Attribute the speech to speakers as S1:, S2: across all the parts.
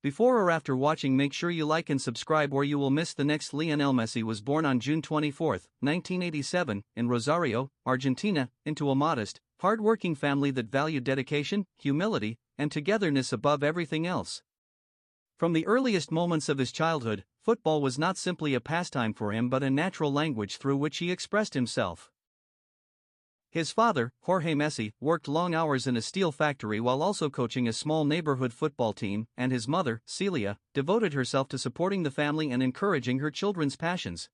S1: Before or after watching, make sure you like and subscribe or you will miss the next. Lionel Messi was born on June 24, 1987, in Rosario, Argentina, into a modest, hard-working family that valued dedication, humility, and togetherness above everything else. From the earliest moments of his childhood, football was not simply a pastime for him but a natural language through which he expressed himself. His father, Jorge Messi, worked long hours in a steel factory while also coaching a small neighborhood football team, and his mother, Celia, devoted herself to supporting the family and encouraging her children's passions.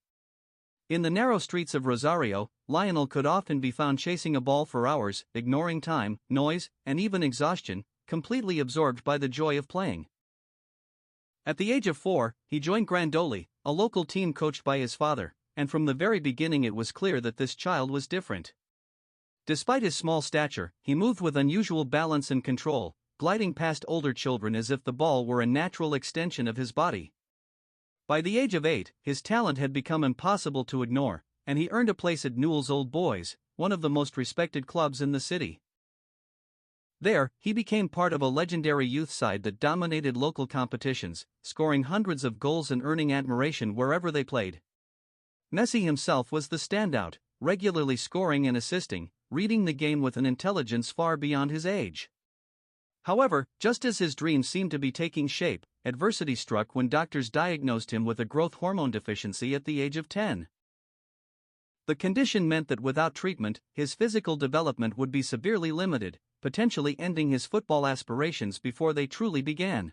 S1: In the narrow streets of Rosario, Lionel could often be found chasing a ball for hours, ignoring time, noise, and even exhaustion, completely absorbed by the joy of playing. At the age of 4, he joined Grandoli, a local team coached by his father, and from the very beginning it was clear that this child was different. Despite his small stature, he moved with unusual balance and control, gliding past older children as if the ball were a natural extension of his body. By the age of 8, his talent had become impossible to ignore, and he earned a place at Newell's Old Boys, one of the most respected clubs in the city. There, he became part of a legendary youth side that dominated local competitions, scoring hundreds of goals and earning admiration wherever they played. Messi himself was the standout, regularly scoring and assisting, reading the game with an intelligence far beyond his age. However, just as his dreams seemed to be taking shape, adversity struck when doctors diagnosed him with a growth hormone deficiency at the age of 10. The condition meant that without treatment, his physical development would be severely limited, potentially ending his football aspirations before they truly began.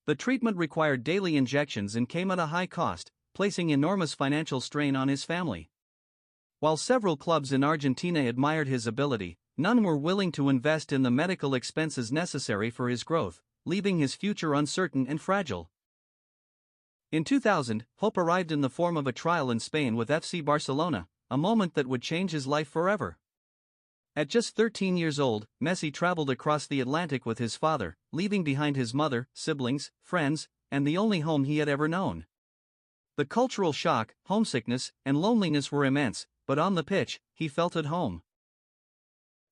S1: The treatment required daily injections and came at a high cost, placing enormous financial strain on his family. While several clubs in Argentina admired his ability, none were willing to invest in the medical expenses necessary for his growth, leaving his future uncertain and fragile. In 2000, hope arrived in the form of a trial in Spain with FC Barcelona, a moment that would change his life forever. At just 13 years old, Messi traveled across the Atlantic with his father, leaving behind his mother, siblings, friends, and the only home he had ever known. The cultural shock, homesickness, and loneliness were immense, but on the pitch, he felt at home.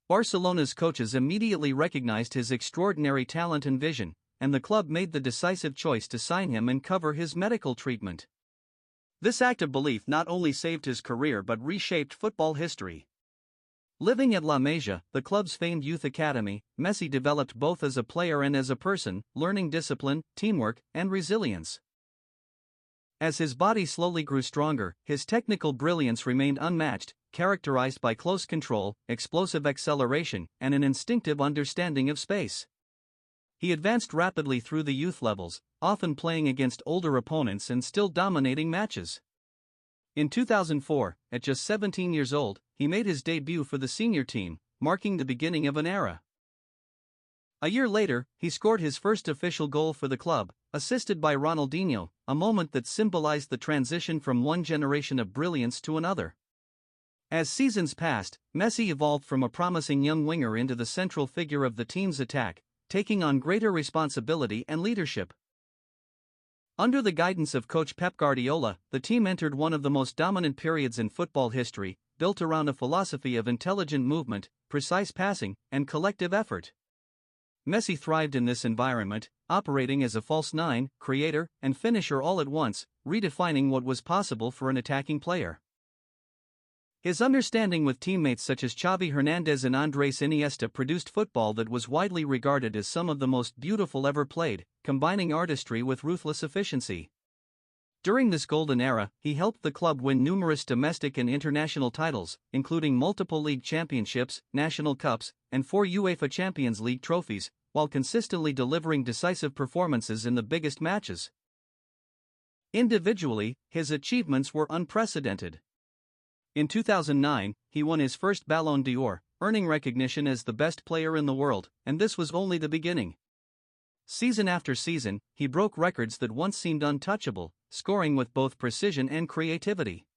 S1: Barcelona's coaches immediately recognized his extraordinary talent and vision, and the club made the decisive choice to sign him and cover his medical treatment. This act of belief not only saved his career but reshaped football history. Living at La Masia, the club's famed youth academy, Messi developed both as a player and as a person, learning discipline, teamwork, and resilience. As his body slowly grew stronger, his technical brilliance remained unmatched, characterized by close control, explosive acceleration, and an instinctive understanding of space. He advanced rapidly through the youth levels, often playing against older opponents and still dominating matches. In 2004, at just 17 years old, he made his debut for the senior team, marking the beginning of an era. A year later, he scored his first official goal for the club, assisted by Ronaldinho, a moment that symbolized the transition from one generation of brilliance to another. As seasons passed, Messi evolved from a promising young winger into the central figure of the team's attack, taking on greater responsibility and leadership. Under the guidance of coach Pep Guardiola, the team entered one of the most dominant periods in football history, built around a philosophy of intelligent movement, precise passing, and collective effort. Messi thrived in this environment, operating as a false nine, creator, and finisher all at once, redefining what was possible for an attacking player. His understanding with teammates such as Xavi Hernandez and Andrés Iniesta produced football that was widely regarded as some of the most beautiful ever played, combining artistry with ruthless efficiency. During this golden era, he helped the club win numerous domestic and international titles, including multiple league championships, national cups, and 4 UEFA Champions League trophies, while consistently delivering decisive performances in the biggest matches. Individually, his achievements were unprecedented. In 2009, he won his first Ballon d'Or, earning recognition as the best player in the world, and this was only the beginning. Season after season, he broke records that once seemed untouchable, scoring with both precision and creativity.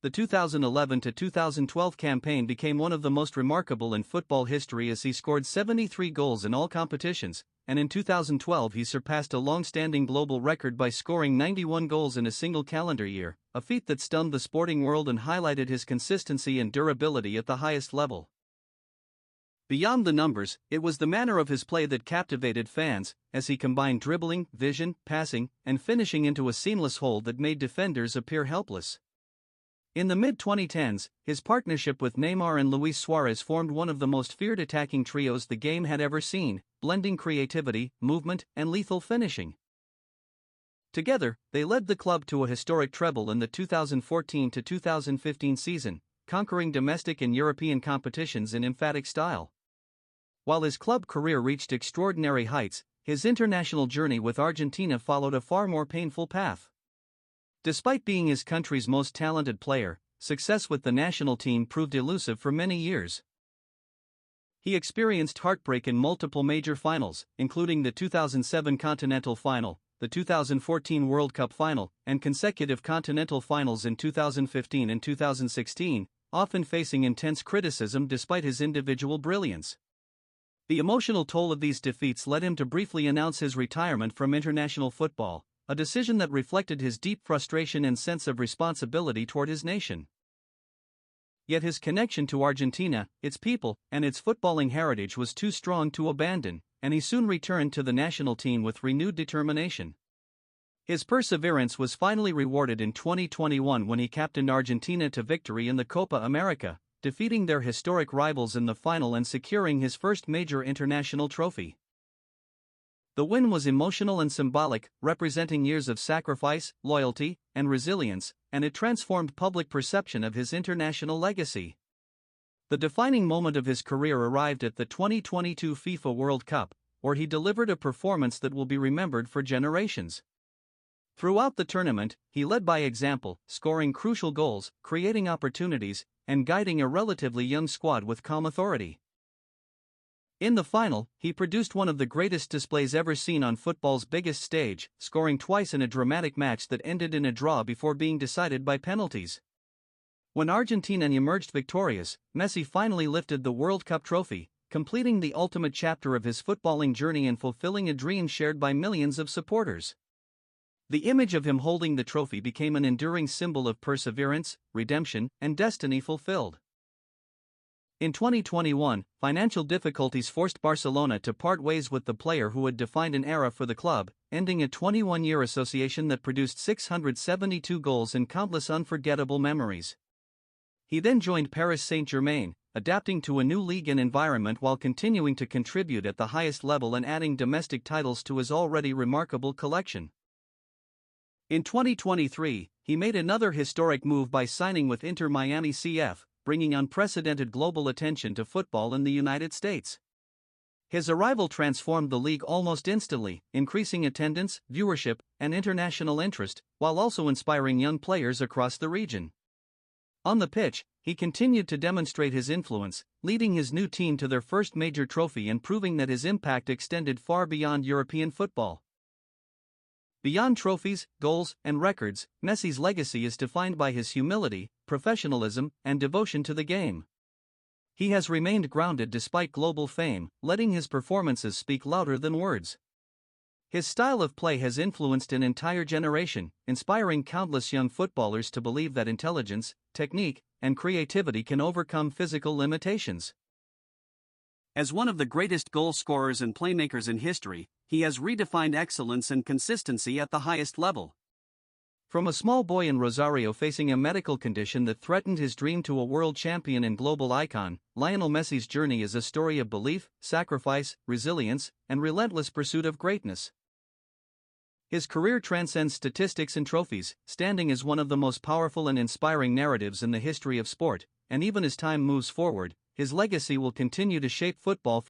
S1: The 2011-2012 campaign became one of the most remarkable in football history as he scored 73 goals in all competitions, and in 2012 he surpassed a long-standing global record by scoring 91 goals in a single calendar year, a feat that stunned the sporting world and highlighted his consistency and durability at the highest level. Beyond the numbers, it was the manner of his play that captivated fans, as he combined dribbling, vision, passing, and finishing into a seamless whole that made defenders appear helpless. In the mid-2010s, his partnership with Neymar and Luis Suarez formed one of the most feared attacking trios the game had ever seen, blending creativity, movement, and lethal finishing. Together, they led the club to a historic treble in the 2014-2015 season, conquering domestic and European competitions in emphatic style. While his club career reached extraordinary heights, his international journey with Argentina followed a far more painful path. Despite being his country's most talented player, success with the national team proved elusive for many years. He experienced heartbreak in multiple major finals, including the 2007 Continental Final, the 2014 World Cup Final, and consecutive Continental Finals in 2015 and 2016, often facing intense criticism despite his individual brilliance. The emotional toll of these defeats led him to briefly announce his retirement from international football, a decision that reflected his deep frustration and sense of responsibility toward his nation. Yet his connection to Argentina, its people, and its footballing heritage was too strong to abandon, and he soon returned to the national team with renewed determination. His perseverance was finally rewarded in 2021 when he captained Argentina to victory in the Copa America, defeating their historic rivals in the final and securing his first major international trophy. The win was emotional and symbolic, representing years of sacrifice, loyalty, and resilience, and it transformed public perception of his international legacy. The defining moment of his career arrived at the 2022 FIFA World Cup, where he delivered a performance that will be remembered for generations. Throughout the tournament, he led by example, scoring crucial goals, creating opportunities, and guiding a relatively young squad with calm authority. In the final, he produced one of the greatest displays ever seen on football's biggest stage, scoring twice in a dramatic match that ended in a draw before being decided by penalties. When Argentina emerged victorious, Messi finally lifted the World Cup trophy, completing the ultimate chapter of his footballing journey and fulfilling a dream shared by millions of supporters. The image of him holding the trophy became an enduring symbol of perseverance, redemption, and destiny fulfilled. In 2021, financial difficulties forced Barcelona to part ways with the player who had defined an era for the club, ending a 21-year association that produced 672 goals and countless unforgettable memories. He then joined Paris Saint-Germain, adapting to a new league and environment while continuing to contribute at the highest level and adding domestic titles to his already remarkable collection. In 2023, he made another historic move by signing with Inter Miami CF, bringing unprecedented global attention to football in the United States. His arrival transformed the league almost instantly, increasing attendance, viewership, and international interest, while also inspiring young players across the region. On the pitch, he continued to demonstrate his influence, leading his new team to their first major trophy and proving that his impact extended far beyond European football. Beyond trophies, goals, and records, Messi's legacy is defined by his humility, professionalism, and devotion to the game. He has remained grounded despite global fame, letting his performances speak louder than words. His style of play has influenced an entire generation, inspiring countless young footballers to believe that intelligence, technique, and creativity can overcome physical limitations. As one of the greatest goal scorers and playmakers in history, he has redefined excellence and consistency at the highest level. From a small boy in Rosario facing a medical condition that threatened his dream to a world champion and global icon, Lionel Messi's journey is a story of belief, sacrifice, resilience, and relentless pursuit of greatness. His career transcends statistics and trophies, standing as one of the most powerful and inspiring narratives in the history of sport, and even as time moves forward, his legacy will continue to shape football